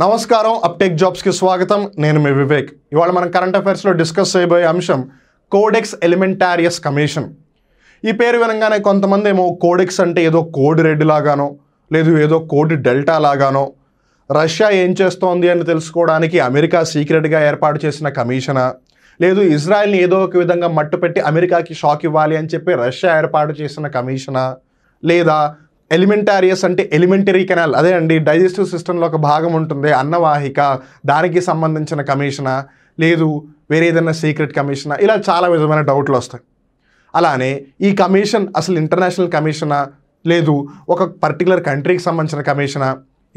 నమస్కారం అప్టెక్ జాబ్స్ కి స్వాగతం నేను మీ వివేక్ ఇవాళ మనం కరెంట్ అఫైర్స్ లో డిస్కస్ చేయబోయే అంశం కోడెక్స్ ఎలిమెంటారియస్ కమిషన్ ఈ పేరు వినగానే కొంతమంది ఏమో కోడెక్స్ అంటే ఏదో కోడ్ రెడ్ లాగానో లేదు ఏదో కోడ్ డెల్టా లాగానో రష్యా ఏం చేస్తోంది అని తెలుసుకోవడానికి అమెరికా సీక్రెట్గా ఏర్పాటు చేసిన కమిషనా లేదు ఇజ్రాయెల్ని ఏదో ఒక విధంగా మట్టుపెట్టి అమెరికాకి షాక్ ఇవ్వాలి అని చెప్పి రష్యా ఏర్పాటు చేసిన కమిషనా లేదా ఎలిమెంటారియస్ అంటే ఎలిమెంటరీ కెనాల్ అదే అండి డైజెస్టివ్ సిస్టంలో ఒక భాగం ఉంటుంది అన్నవాహిక దానికి సంబంధించిన కమిషనా లేదు వేరే ఏదైనా సీక్రెట్ కమిషనా ఇలా చాలా విధమైన డౌట్లు వస్తాయి. అలానే ఈ కమిషన్ అసలు ఇంటర్నేషనల్ కమిషనా లేదు ఒక పర్టికులర్ కంట్రీకి సంబంధించిన కమిషనా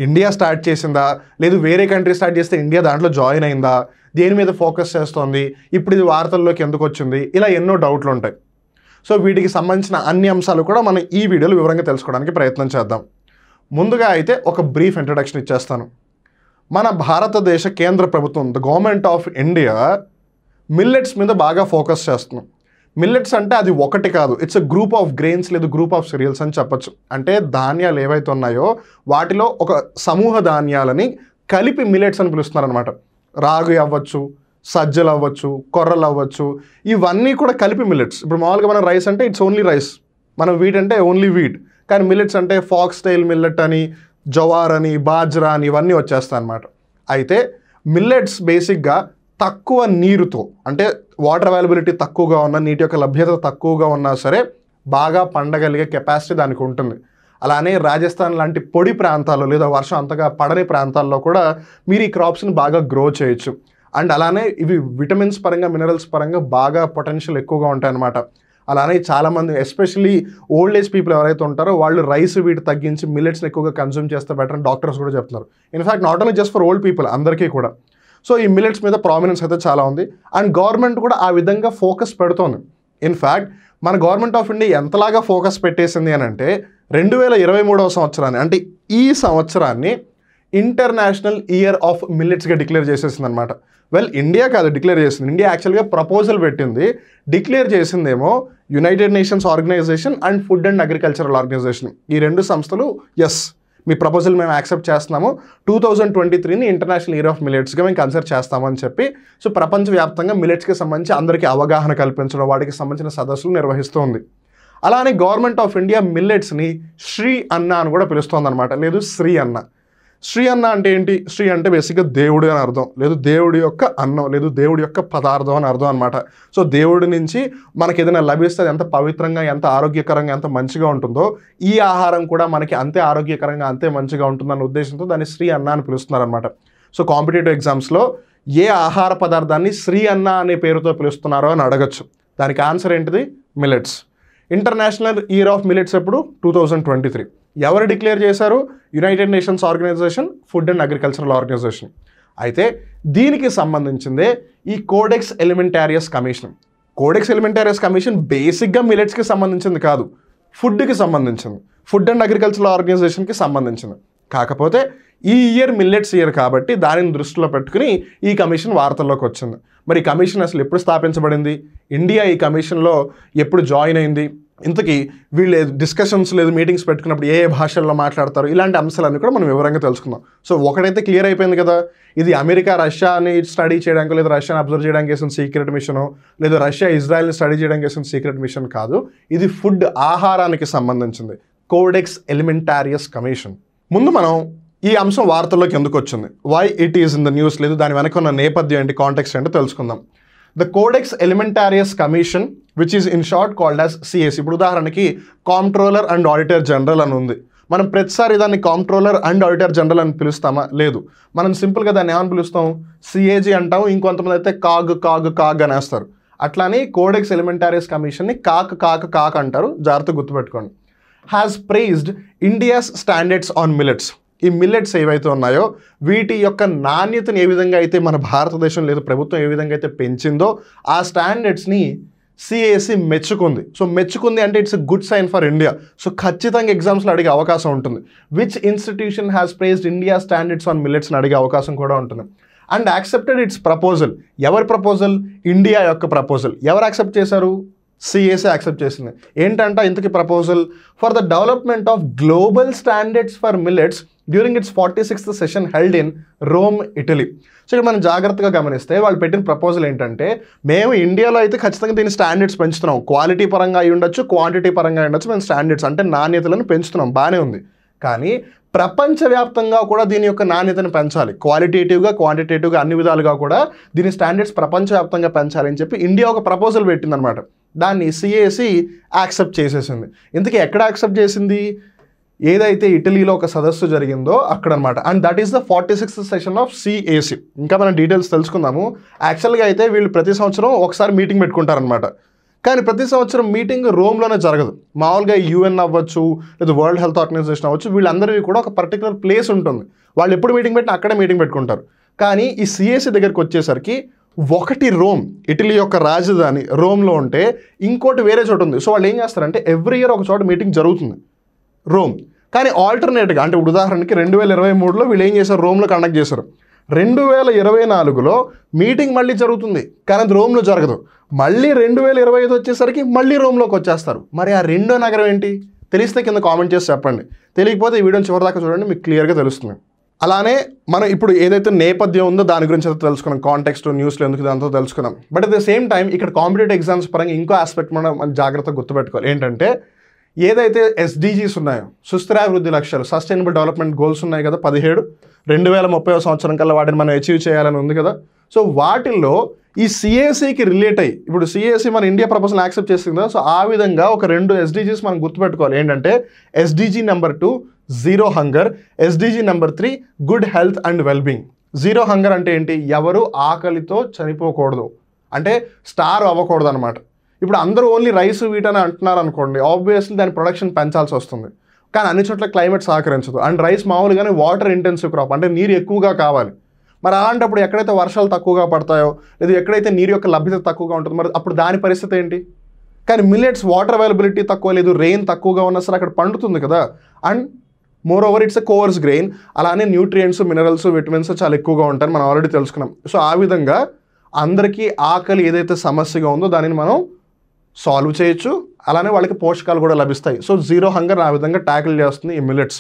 ఇండియా స్టార్ట్ చేసిందా లేదు వేరే కంట్రీ స్టార్ట్ చేస్తే ఇండియా దాంట్లో జాయిన్ అయిందా దేని మీద ఫోకస్ చేస్తోంది ఇప్పుడు ఇది వార్తల్లోకి ఎందుకు వచ్చింది ఇలా ఎన్నో డౌట్లు ఉంటాయి. సో వీటికి సంబంధించిన అన్ని అంశాలు కూడా మనం ఈ వీడియోలో వివరంగా తెలుసుకోవడానికి ప్రయత్నం చేద్దాం. ముందుగా అయితే ఒక బ్రీఫ్ ఇంట్రడక్షన్ ఇచ్చేస్తాను. మన భారతదేశ కేంద్ర ప్రభుత్వం the government of India millets మీద బాగా ఫోకస్ చేస్తున్నాం. మిల్లెట్స్ అంటే అది ఒకటి కాదు, it's a group of grains లేదు గ్రూప్ ఆఫ్ సిరియల్స్ అని చెప్పచ్చు. అంటే ధాన్యాలు ఏవైతే ఉన్నాయో వాటిలో ఒక సమూహ ధాన్యాలని కలిపి మిల్లెట్స్ అని పిలుస్తున్నారు అనమాట. రాగి అవ్వచ్చు, సజ్జలు అవ్వచ్చు, కొర్రలు అవ్వచ్చు, ఇవన్నీ కూడా కలిపి మిల్లెట్స్. ఇప్పుడు మామూలుగా మనం రైస్ అంటే ఇట్స్ ఓన్లీ రైస్, మనం వీట్ అంటే ఓన్లీ వీట్, కానీ మిల్లెట్స్ అంటే ఫాక్స్ టైల్ మిల్లెట్ అని జవార్ అని బాజ్రా అని ఇవన్నీ వచ్చేస్తాయి అన్నమాట. అయితే మిల్లెట్స్ బేసిక్గా తక్కువ నీరుతో అంటే వాటర్ అవైలబిలిటీ తక్కువగా ఉన్న నీటి యొక్క లభ్యత తక్కువగా ఉన్నా సరే బాగా పండగలిగే కెపాసిటీ దానికి ఉంటుంది. అలానే రాజస్థాన్ లాంటి పొడి ప్రాంతాల్లో లేదా వర్షం అంతగా పడని ప్రాంతాల్లో కూడా మీరు ఈ క్రాప్స్ని బాగా గ్రో చేయొచ్చు. అండ్ అలానే ఇవి విటమిన్స్ పరంగా మినరల్స్ పరంగా బాగా పొటెన్షియల్ ఎక్కువగా ఉంటాయన్నమాట. అలానే చాలామంది ఎస్పెషల్లీ ఓల్డ్ ఏజ్ పీపుల్ ఎవరైతే ఉంటారో వాళ్ళు రైస్ వీటి తగ్గించి మిల్లెట్స్ని ఎక్కువగా కన్జ్యూమ్ చేస్తే బెటర్ అని డాక్టర్స్ కూడా చెప్తున్నారు. In fact not only just for old people, అందరికీ కూడా. సో ఈ మిల్లెట్స్ మీద ప్రామినెన్స్ అయితే చాలా ఉంది అండ్ గవర్నమెంట్ కూడా ఆ విధంగా ఫోకస్ పెడుతోంది. ఇన్ఫ్యాక్ట్ మన గవర్నమెంట్ ఆఫ్ ఇండియా ఎంతలాగా ఫోకస్ పెట్టేసింది అని అంటే 2023వ సంవత్సరాన్ని అంటే ఈ సంవత్సరాన్ని ఇంటర్నేషనల్ ఇయర్ ఆఫ్ మిల్లెట్స్గా డిక్లేర్ చేసేసింది అనమాట. వెల్ ఇండియా కాదు డిక్లేర్ చేసింది, ఇండియా యాక్చువల్గా ప్రపోజల్ పెట్టింది. డిక్లేర్ చేసిందేమో United Nations organization and food and agricultural organization. ఈ రెండు సంస్థలు ఎస్ మీ ప్రపోజల్ మేము యాక్సెప్ట్ చేస్తున్నాము, 2023ని ఇంటర్నేషనల్ ఇయర్ ఆఫ్ మిల్లెట్స్గా మేము కన్సిడర్ చేస్తామని చెప్పి సో ప్రపంచవ్యాప్తంగా మిల్లెట్స్కి సంబంధించి అందరికీ అవగాహన కల్పించడం వాటికి సంబంధించిన సదస్సులు నిర్వహిస్తుంది. అలానే గవర్నమెంట్ ఆఫ్ ఇండియా మిల్లెట్స్ని శ్రీ అన్న అని కూడా పిలుస్తోంది అనమాట, లేదు శ్రీ అన్న. శ్రీ అన్న అంటే ఏంటి? శ్రీ అంటే బేసిక్గా దేవుడు అని అర్థం, లేదు దేవుడి యొక్క అన్నం, లేదు దేవుడి యొక్క పదార్థం అని అర్థం అనమాట. సో దేవుడి నుంచి మనకి ఏదైనా లభిస్తే ఎంత పవిత్రంగా ఎంత ఆరోగ్యకరంగా ఎంత మంచిగా ఉంటుందో ఈ ఆహారం కూడా మనకి అంతే ఆరోగ్యకరంగా అంతే మంచిగా ఉంటుందన్న ఉద్దేశంతో దాన్ని శ్రీ అన్న అని పిలుస్తున్నారు అనమాట. సో కాంపిటేటివ్ ఎగ్జామ్స్లో ఏ ఆహార పదార్థాన్ని శ్రీ అన్న అనే పేరుతో పిలుస్తున్నారో అని అడగచ్చు. దానికి ఆన్సర్ ఏంటిది? Millets. International year of millets ఎప్పుడు? 2023. ఎవరు డిక్లేర్ చేశారు? United Nations Organisation, food and agricultural organisation. అయితే దీనికి సంబంధించిందే ఈ Codex Alimentarius Commission. Codex Alimentarius Commission బేసిక్గా మిల్లెట్స్కి సంబంధించింది కాదు, ఫుడ్కి సంబంధించింది, ఫుడ్ అండ్ అగ్రికల్చరల్ ఆర్గనైజేషన్కి సంబంధించింది. కాకపోతే ఈ ఇయర్ మిల్లెట్స్ ఇయర్ కాబట్టి దానిని దృష్టిలో పెట్టుకుని ఈ కమిషన్ వార్తల్లోకి వచ్చింది. మరి ఈ కమిషన్ అసలు ఎప్పుడు స్థాపించబడింది? ఇండియా ఈ కమిషన్లో ఎప్పుడు జాయిన్ అయింది? ఇంతకీ వీళ్ళు డిస్కషన్స్ లేదు మీటింగ్స్ పెట్టుకున్నప్పుడు ఏ భాషల్లో మాట్లాడతారు? ఇలాంటి అంశాలన్నీ కూడా మనం వివరంగా తెలుసుకుందాం. సో ఒకటైతే క్లియర్ అయిపోయింది కదా, ఇది అమెరికా రష్యాని స్టడీ చేయడానికి లేదా రష్యాని అబ్జర్వ్ చేయడానికి వేసిన సీక్రెట్ మిషను లేదు రష్యా ఇజ్రాయెల్ని స్టడీ చేయడానికి వేసిన సీక్రెట్ మిషన్ కాదు, ఇది ఫుడ్ ఆహారానికి సంబంధించింది కోడెక్స్ ఎలిమెంటారియస్ కమిషన్. ముందు మనం ఈ అంశం వార్తల్లోకి ఎందుకు వచ్చింది, why it is in the news, లేదు దాని వెనక ఉన్న నేపథ్యం ఏంటి, కాంటెక్స్ట్ ఏంటో తెలుసుకుందాం. The Codex Alimentarius Commission which is in short called as CS. ఇప్పుడు ఉదాహరణకి కాంప్ట్రోలర్ అండ్ ఆడిటర్ జనరల్ అని ఉంది. మనం ప్రతిసారి దాన్ని కాంప్ట్రోలర్ అండ్ ఆడిటర్ జనరల్ అని పిలుస్తామా? లేదు, మనం సింపుల్గా దాన్ని ఏమని పిలుస్తాం? సిఏజీ అంటాము, ఇంకొంతమంది అయితే కాగ్ అనేస్తారు. అట్లానే కోడెక్స్ ఎలిమెంటారియస్ కమిషన్ని కాక్ అంటారు, జాగ్రత్తగా గుర్తుపెట్టుకోండి. Has prized India's standards on millets. ఈ మిల్లెట్స్ ఏవైతే ఉన్నాయో వీటి యొక్క నాణ్యతను ఏ విధంగా అయితే మన భారతదేశం లేదు ప్రభుత్వం ఏ విధంగా అయితే పెంచిందో ఆ స్టాండర్డ్స్ని సిఏసి మెచ్చుకుంది. సో మెచ్చుకుంది అంటే it's a good sign for India. So ఖచ్చితంగా ఎగ్జామ్స్లో అడిగే అవకాశం ఉంటుంది. Which institution has praised India standards on మిల్లెట్స్ని అడిగే అవకాశం కూడా ఉంటుంది. And accepted its proposal. ఎవరి ప్రపోజల్? ఇండియా యొక్క ప్రపోజల్. ఎవరు యాక్సెప్ట్ చేశారు? సిఏసి యాక్సెప్ట్ చేసింది. ఏంటంటే ఇంతకీ proposal for the development of global standards for millets during its 46th session held in Rome, Italy. So ఇక్కడ మనం జాగ్రత్తగా గమనిస్తే వాళ్ళు పెట్టిన ప్రపోజల్ ఏంటంటే, మేము ఇండియాలో అయితే ఖచ్చితంగా దీని స్టాండర్డ్స్ పెంచుతున్నాం, క్వాలిటీ పరంగా అయి ఉండొచ్చు, క్వాంటిటీ పరంగా ఉండొచ్చు, మేము స్టాండర్డ్స్ అంటే నాణ్యతలను పెంచుతున్నాం, బాగానే ఉంది. కానీ ప్రపంచవ్యాప్తంగా కూడా దీని యొక్క నాణ్యతను పెంచాలి, క్వాలిటేటివ్గా క్వాంటిటేటివ్గా అన్ని విధాలుగా కూడా దీని స్టాండర్డ్స్ ప్రపంచవ్యాప్తంగా పెంచాలి అని చెప్పి ఇండియా ఒక ప్రపోజల్ పెట్టిందనమాట. దాన్ని సిఏసి యాక్సెప్ట్ చేసేసింది. ఇంతకీ ఎక్కడ యాక్సెప్ట్ చేసింది? ఏదైతే ఇటలీలో ఒక సదస్సు జరిగిందో అక్కడ అనమాట. And that is the 46th session of CAC. ఇంకా మనం డీటెయిల్స్ తెలుసుకుందాము. యాక్చువల్గా అయితే వీళ్ళు ప్రతి సంవత్సరం ఒకసారి మీటింగ్ పెట్టుకుంటారనమాట. కానీ ప్రతి సంవత్సరం మీటింగ్ రోమ్లోనే జరగదు. మామూలుగా యుఎన్ అవ్వచ్చు, లేదా వరల్డ్ హెల్త్ ఆర్గనైజేషన్ అవ్వచ్చు, వీళ్ళందరికీ కూడా ఒక పర్టికులర్ ప్లేస్ ఉంటుంది. వాళ్ళు ఎప్పుడు మీటింగ్ పెట్టినా అక్కడే మీటింగ్ పెట్టుకుంటారు. కానీ ఈ సిఏసి దగ్గరికి వచ్చేసరికి ఒకటి రోమ్, ఇటలీ యొక్క రాజధాని రోమ్లో ఉంటే ఇంకోటి వేరే చోటు ఉంది. సో వాళ్ళు ఏం చేస్తారంటే ఎవ్రీ ఇయర్ ఒక చోట మీటింగ్ జరుగుతుంది రోమ్. కానీ ఆల్టర్నేట్గా అంటే ఉదాహరణకి 2023లో వీళ్ళు ఏం చేశారు, రోమ్లో కండక్ట్ చేశారు. 2024లో మీటింగ్ మళ్ళీ జరుగుతుంది, కానీ అది రోమ్లో జరగదు. మళ్ళీ 2025 వచ్చేసరికి మళ్ళీ రోమ్లోకి వచ్చేస్తారు. మరి ఆ రెండో నగరం ఏంటి తెలిస్తే కింద కామెంట్ చేసి చెప్పండి. తెలియకపోతే ఈ వీడియోని చివరిదాకా చూడండి, మీకు క్లియర్గా తెలుస్తుంది. అలానే మనం ఇప్పుడు ఏదైతే నేపథ్యం ఉందో దాని గురించి అయితే తెలుసుకున్నాం, కాంటెక్స్ట్ న్యూస్లో ఎందుకు దాంతో తెలుసుకున్నాం. But at the same time ఇక్కడ కాంపిటేటివ్ ఎగ్జామ్స్ పరంగా ఇంకో ఆస్పెక్ట్ మనం జాగ్రత్తగా గుర్తుపెట్టుకోవాలి. ఏంటంటే ఏదైతే ఎస్డీజీస్ ఉన్నాయో, సుస్థిరాభివృద్ధి లక్ష్యాలు, సస్టైనబుల్ డెవలప్మెంట్ గోల్స్ ఉన్నాయి కదా 17, 2030 సంవత్సరం కల్లా వాటిని మనం అచీవ్ చేయాలని ఉంది కదా. సో వాటిల్లో ఈ సిఏసికి రిలేట్ అయ్యి, ఇప్పుడు సిఏసి మన ఇండియా ప్రపోజల్ యాక్సెప్ట్ చేస్తుంది కదా, సో ఆ విధంగా ఒక 2 ఎస్డీజీస్ మనం గుర్తుపెట్టుకోవాలి. ఏంటంటే SDG number 2 zero hunger, SDG number 3 good health and wellbeing. Zero hunger అంటే ఏంటి, ఎవరు ఆకలితో చనిపోకూడదు, అంటే స్టార్ అవ్వకూడదు అనమాట. ఇప్పుడు అందరూ ఓన్లీ రైస్ వీట్ అని అంటున్నారు అనుకోండి, ఆబ్వియస్లీ దాని ప్రొడక్షన్ పెంచాల్సి వస్తుంది. కానీ అన్ని చోట్ల క్లైమేట్ సహకరించదు. అండ్ రైస్ మామూలుగానే వాటర్ ఇంటెన్సివ్ క్రాప్, అంటే నీరు ఎక్కువగా కావాలి. మరి అలాంటప్పుడు ఎక్కడైతే వర్షాలు తక్కువగా పడతాయో, లేదా ఎక్కడైతే నీరు యొక్క లభ్యత తక్కువగా ఉంటుందో, మరి అప్పుడు దాని పరిస్థితి ఏంటి? కానీ మిల్లెట్స్ వాటర్ అవైలబిలిటీ తక్కువ, లేదు రెయిన్ తక్కువగా ఉన్నా సరే అక్కడ పండుతుంది కదా. And more over it's a course grain. అలానే న్యూట్రియంట్స్, మినరల్స్, విటమిన్స్ చాలా ఎక్కువగా ఉంటాయని మనం ఆల్రెడీ తెలుసుకున్నాం. సో ఆ విధంగా అందరికీ ఆకలి ఏదైతే సమస్యగా ఉందో దానిని మనం సాల్వ్ చేయొచ్చు. అలానే వాళ్ళకి పోషకాలు కూడా లభిస్తాయి. సో జీరో హంగర్ ఆ విధంగా ట్యాకిల్ చేస్తుంది ఈ millets.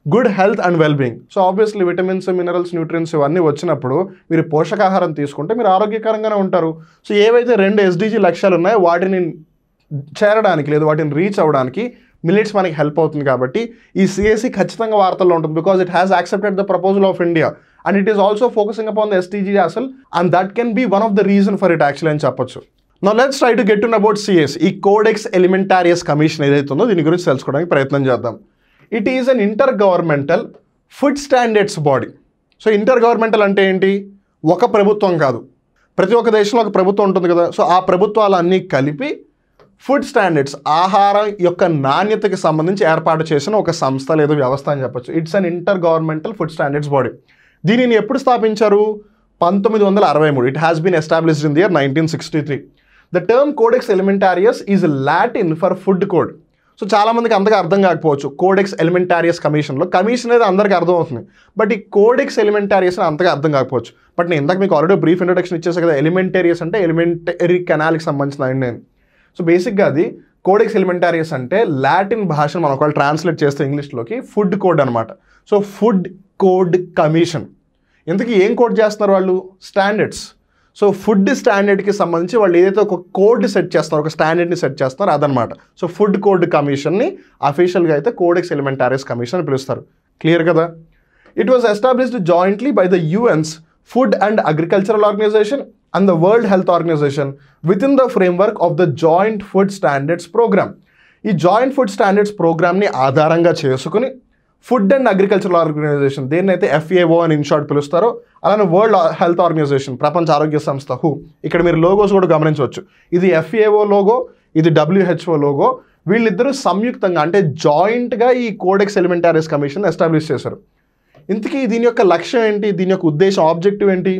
Good health and wellbeing. So obviously vitamins, minerals, nutrients ఇవన్నీ వచ్చినప్పుడు మీరు పోషకాహారం తీసుకుంటే మీరు ఆరోగ్యకరంగానే ఉంటారు. సో ఏవైతే 2 ఎస్డీజీ లక్ష్యాలు ఉన్నాయో వాటిని చేరడానికి, లేదు వాటిని రీచ్ అవ్వడానికి మిల్లెట్స్ మనకి హెల్ప్ అవుతుంది. కాబట్టి ఈ సిఏసి ఖచ్చితంగా వార్తల్లో ఉంటుంది, because it has accepted the proposal of India and it is also focusing upon the SDG అసలు, and that can be one of the reason for it actually అని చెప్పొచ్చు. Now let's try to get to know about CS. ఈ Codex Alimentarius commission ఏదైతే ఉందో దీని గురించి తెలుసుకోవడానికి ప్రయత్నం చేద్దాం. It is an intergovernmental food standards body. So inter governmental అంటే ఏంటి, ఒక ప్రభుత్వం కాదు, ప్రతి ఒక్క దేశంలో ఒక ప్రభుత్వం ఉంటుంది కదా. సో ఆ ప్రభుత్వాలన్నీ కలిపి ఫుడ్ స్టాండర్డ్స్, ఆహారం యొక్క నాణ్యతకి సంబంధించి ఏర్పాటు చేసిన ఒక సంస్థ లేదా వ్యవస్థ అని చెప్పొచ్చు. It's an intergovernmental food standards body. దీనిని ఎప్పుడు స్థాపించారు? 1963. It has been established in the year 1963. The term Codex Alimentarius is Latin for food code. So చాలామందికి అంతగా అర్థం కాకపోవచ్చు కోడెక్స్ ఎలిమెంటారియస్ కమిషన్లో. కమిషన్ అనేది అందరికీ అర్థం అవుతుంది, బట్ ఈ కోడెక్స్ ఎలిమెంటారియస్ అని అంతగా అర్థం కాకపోవచ్చు. బట్ నేను ఇందాక మీకు ఆల్రెడీ బ్రీఫ్ ఇంట్రొడక్షన్ ఇచ్చేసా కదా, ఎలిమెంటేరియస్ అంటే ఎలిమెంటరీ కెనాల్కి సంబంధించిన నేను. సో బేసిక్గా అది కోడెక్స్ ఎలిమెంటారియస్ అంటే లాటిన్ భాషను మనం ఒకవేళ ట్రాన్స్లేట్ చేస్తే ఇంగ్లీష్లోకి ఫుడ్ కోడ్ అనమాట. So food code commission. ఇంతకీ ఏం కోడ్ చేస్తున్నారు వాళ్ళు? స్టాండర్డ్స్. సో ఫుడ్ స్టాండర్డ్కి సంబంధించి వాళ్ళు ఏదైతే ఒక కోడ్ సెట్ చేస్తారో, ఒక స్టాండర్డ్ని సెట్ చేస్తారో అదనమాట. సో ఫుడ్ కోడ్ కమిషన్ని అఫీషియల్గా అయితే కోడెక్స్ ఎలిమెంటారియస్ కమిషన్ అని పిలుస్తారు. క్లియర్ కదా? It was established jointly by the UN's food and agricultural organization and the world health organization within the framework of the joint food standards programme. ఈ joint food standards ప్రోగ్రామ్ని ఆధారంగా చేసుకుని food and agricultural organization, దేన్నైతే FAO అని in short పిలుస్తారో, అలానే world health organisation, ప్రపంచ ఆరోగ్య సంస్థ WHO. ఇక్కడ మీరు లోగోస్ కూడా గమనించవచ్చు. ఇది FAO లోగో, ఇది WHO లోగో. వీళ్ళిద్దరూ సంయుక్తంగా అంటే జాయింట్గా ఈ కోడెక్స్ ఎలిమెంటారియస్ కమిషన్ ఎస్టాబ్లిష్ చేశారు. ఇంతకీ దీని యొక్క లక్ష్యం ఏంటి, దీని యొక్క ఉద్దేశం, ఆబ్జెక్టివ్ ఏంటి?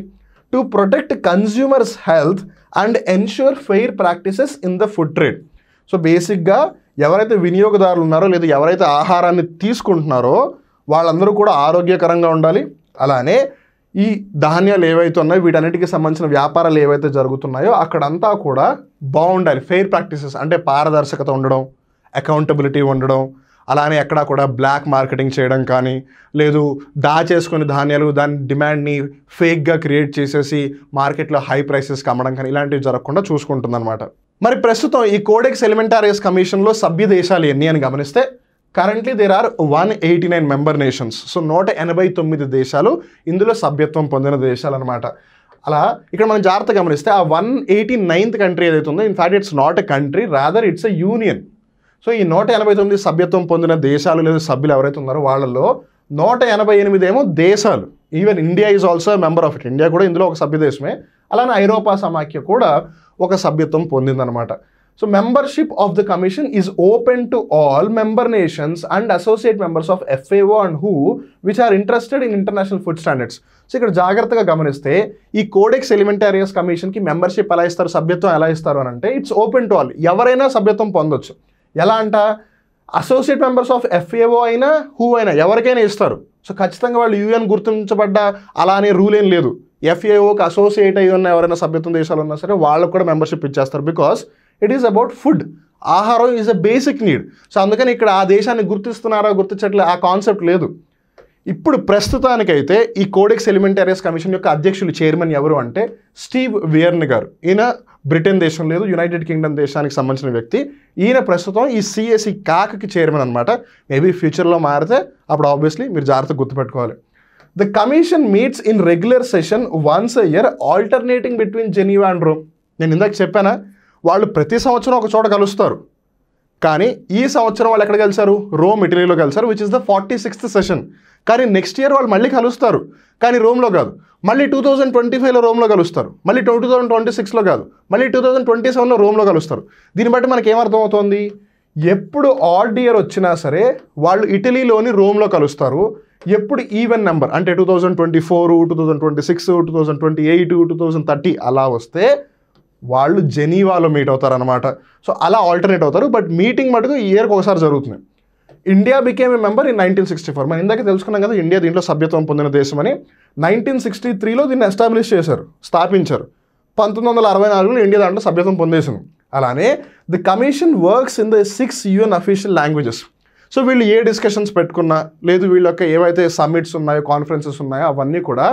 To protect consumers health and ensure fair practices in the food trade. So బేసిక్గా ఎవరైతే వినియోగదారులు ఉన్నారో, లేదా ఎవరైతే ఆహారాన్ని తీసుకుంటున్నారో వాళ్ళందరూ కూడా ఆరోగ్యకరంగా ఉండాలి. అలానే ఈ ధాన్యాలు ఏవైతే ఉన్నాయో వీటన్నిటికీ సంబంధించిన వ్యాపారాలు ఏవైతే జరుగుతున్నాయో అక్కడంతా కూడా బాగుండాలి. ఫెయిర్ ప్రాక్టీసెస్ అంటే పారదర్శకత ఉండడం, అకౌంటబిలిటీ ఉండడం, అలానే ఎక్కడా కూడా బ్లాక్ మార్కెటింగ్ చేయడం కానీ, లేదు దాచేసుకుని ధాన్యాలు దాని డిమాండ్ని ఫేక్గా క్రియేట్ చేసేసి మార్కెట్లో హై ప్రైసెస్కి అమ్మడం కానీ ఇలాంటివి జరగకుండా చూసుకుంటుందన్నమాట. మరి ప్రస్తుతం ఈ కోడెక్స్ ఎలిమెంటారియస్ కమిషన్లో సభ్య దేశాలు ఎన్ని అని గమనిస్తే currently there are 189 member nations. So 189 దేశాలు ఇందులో సభ్యత్వం పొందిన దేశాలు అనమాట. అలా ఇక్కడ మనం జాగ్రత్తగా గమనిస్తే ఆ 189th కంట్రీ ఏదైతే ఉందో in fact it's not a country, rather it's a union. So ఈ 189 సభ్యత్వం పొందిన దేశాలు లేదా సభ్యులు ఎవరైతే ఉన్నారో వాళ్ళలో 188 ఏమో దేశాలు. Even India is also member of it. India కూడా ఇందులో ఒక సభ్య దేశమే. అలానే ఐరోపా సమాఖ్య కూడా ఒక సభ్యత్వం పొందిందనమాట. So membership of the commission is open to all member nations and associate members of FAO and WHO which are interested in international food standards. So ఇక్కడ జాగ్రత్తగా గమనిస్తే ఈ కోడెక్స్ ఎలిమెంటారియస్ కమిషన్కి మెంబర్షిప్ ఎలా ఇస్తారు, సభ్యత్వం ఎలా ఇస్తారు అని అంటే ఇట్స్ ఓపెన్ టు ఆల్. ఎవరైనా సభ్యత్వం పొందొచ్చు. ఎలా అంట, అసోసియేట్ మెంబర్స్ ఆఫ్ FAO అయినా WHO అయినా ఎవరికైనా ఇస్తారు. సో ఖచ్చితంగా వాళ్ళు UN గుర్తించబడ్డ అలా అనే రూల్ ఏం లేదు. FAOకి అసోసియేట్ అయ్యి ఉన్న ఎవరైనా సభ్యత్వం దేశాలు ఉన్నా సరే వాళ్ళకు కూడా మెంబర్షిప్ ఇచ్చేస్తారు. Because it is about food. ఆహారం is a basic need. So అందుకని ఇక్కడ ఆ దేశాన్ని గుర్తిస్తున్నారా గుర్తించట్లేదు ఆ కాన్సెప్ట్ లేదు. ఇప్పుడు ప్రస్తుతానికైతే ఈ కోడెక్స్ ఎలిమెంటారియస్ కమిషన్ యొక్క అధ్యక్షులు చైర్మన్ ఎవరు అంటే స్టీవ్ వియర్న్ గారు. ఈయన బ్రిటన్ దేశం లేదు, యునైటెడ్ కింగ్డమ్ దేశానికి సంబంధించిన వ్యక్తి. ఈయన ప్రస్తుతం ఈ CAC CACకి చైర్మన్ అనమాట. మేబీ ఫ్యూచర్లో మారితే అప్పుడు ఆబ్వియస్లీ మీరు జాగ్రత్తగా గుర్తుపెట్టుకోవాలి. The commission meets in regular session once a year alternating between Geneva and Rome. నేను ఇందాక చెప్పానా, వాళ్ళు ప్రతి సంవత్సరం ఒక చోట కలుస్తారు. కానీ ఈ సంవత్సరం వాళ్ళు ఎక్కడ కలిశారు, రోమ్ ఇటలీలో కలిశారు, which is the 46th session. కానీ నెక్స్ట్ ఇయర్ వాళ్ళు మళ్ళీ కలుస్తారు, కానీ రోమ్లో కాదు. మళ్ళీ 2025లో రోమ్లో కలుస్తారు, మళ్ళీ 2026లో కాదు, మళ్ళీ 2027లో రోమ్లో కలుస్తారు. దీన్ని బట్టి మనకి ఏమర్థమవుతోంది, ఎప్పుడు ఆడ్ ఇయర్ వచ్చినా సరే వాళ్ళు ఇటలీలోని రోమ్లో కలుస్తారు. ఎప్పుడు ఈవెన్ నెంబర్ అంటే 2024, 2026, 2028, 2030 అలా వస్తే వాళ్ళు జెనీవాలో మీట్ అవుతారనమాట. సో అలా ఆల్టర్నేట్ అవుతారు. బట్ మీటింగ్ మటుకు ఈ ఇయర్కి ఒకసారి జరుగుతుంది. India became a member in 1964. మనం ఇందాక తెలుసుకున్నాం కదా ఇండియా దీంట్లో సభ్యత్వం పొందిన దేశం అని. 1963లో దీన్ని ఎస్టాబ్లిష్ చేశారు, స్థాపించారు. 1964లో ఇండియా దాంట్లో సభ్యత్వం పొందేసింది. అలానే the commission works in the 6 UN official languages. So వీళ్ళు ఏ డిస్కషన్స్ పెట్టుకున్నా, లేదు వీళ్ళ యొక్క ఏవైతే సమ్మిట్స్ ఉన్నాయో, కాన్ఫరెన్సెస్ ఉన్నాయో అవన్నీ కూడా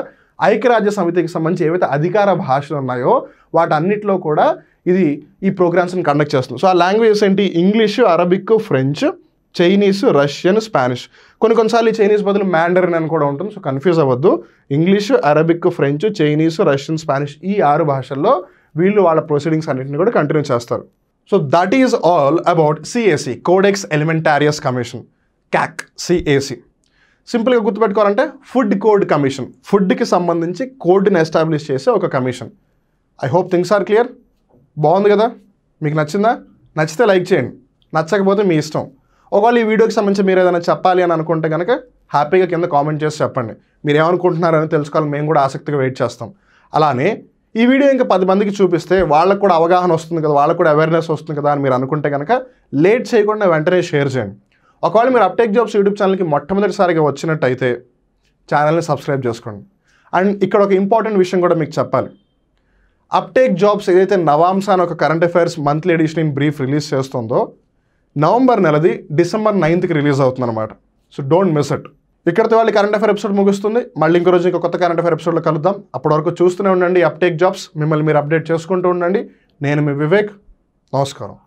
ఐక్యరాజ్య సమితికి సంబంధించి ఏవైతే అధికార భాషలు ఉన్నాయో వాటన్నిటిలో కూడా ఇది ఈ ప్రోగ్రామ్స్ని కండక్ట్ చేస్తుంది. సో ఆ లాంగ్వేజెస్ ఏంటి, English, Arabic, French, Chinese, Russian, Spanish. కొన్నిసార్లు ఈ చైనీస్ బదులు మ్యాండరిన్ అని కూడా ఉంటుంది. సో కన్ఫ్యూజ్ అవ్వద్దు. English, Arabic, French, Chinese, Russian, Spanish ఈ 6 భాషల్లో వీళ్ళు వాళ్ళ ప్రొసీడింగ్స్ అన్నింటిని కూడా కంటిన్యూ చేస్తారు. So that is all about CAC, Codex Alimentarius Commission, CAC. సింపుల్గా గుర్తుపెట్టుకోవాలంటే ఫుడ్ కోడ్ కమిషన్, ఫుడ్కి సంబంధించి కోడ్ని ఎస్టాబ్లిష్ చేసే ఒక commission. I hope things are clear. బాగుంది కదా, మీకు నచ్చిందా? నచ్చితే లైక్ చేయండి, నచ్చకపోతే మీ ఇష్టం. ఒకవేళ ఈ వీడియోకి సంబంధించి మీరు ఏదైనా చెప్పాలి అని అనుకుంటే కనుక హ్యాపీగా కింద కామెంట్ చేసి చెప్పండి. మీరు ఏమనుకుంటున్నారని తెలుసుకోవాలి, మేము కూడా ఆసక్తిగా వెయిట్ చేస్తాం. అలానే ఈ వీడియో ఇంకా 10 మందికి చూపిస్తే వాళ్ళకు కూడా అవగాహన వస్తుంది కదా, వాళ్ళకు కూడా అవేర్నెస్ వస్తుంది కదా అని మీరు అనుకుంటే కనుక లేట్ చేయకుండా వెంటనే షేర్ చేయండి. ఒకవేళ మీరు అప్టేక్ జాబ్స్ యూట్యూబ్ ఛానల్కి మొట్టమొదటిసారిగా వచ్చినట్టయితే ఛానల్ని సబ్స్క్రైబ్ చేసుకోండి. అండ్ ఇక్కడ ఒక ఇంపార్టెంట్ విషయం కూడా మీకు చెప్పాలి. అప్టేక్ జాబ్స్ ఏదైతే నవాంశ అని ఒక current affairs monthly edition in brief release చేస్తుందో నవంబర్ నెలది డిసెంబర్ 9th రిలీజ్ అవుతుంది అనమాట. So don't miss it. ఇక్కడితో వాళ్ళ కరెంట్ అఫైర్ ఎపిసోడ్ ముగుస్తుంది. మళ్ళీ ఇంకో రోజు ఇంకో కొత్త కరెంట్ అఫైర్ ఎపిసోడ్లో కలుద్దాం. అప్పటి వరకు చూస్తూనే ఉండండి అప్టేక్ జాబ్స్. మిమ్మల్ని మీరు అప్డేట్ చేసుకుంటూ ఉండండి. నేను మీ వివేక్. నమస్కారం.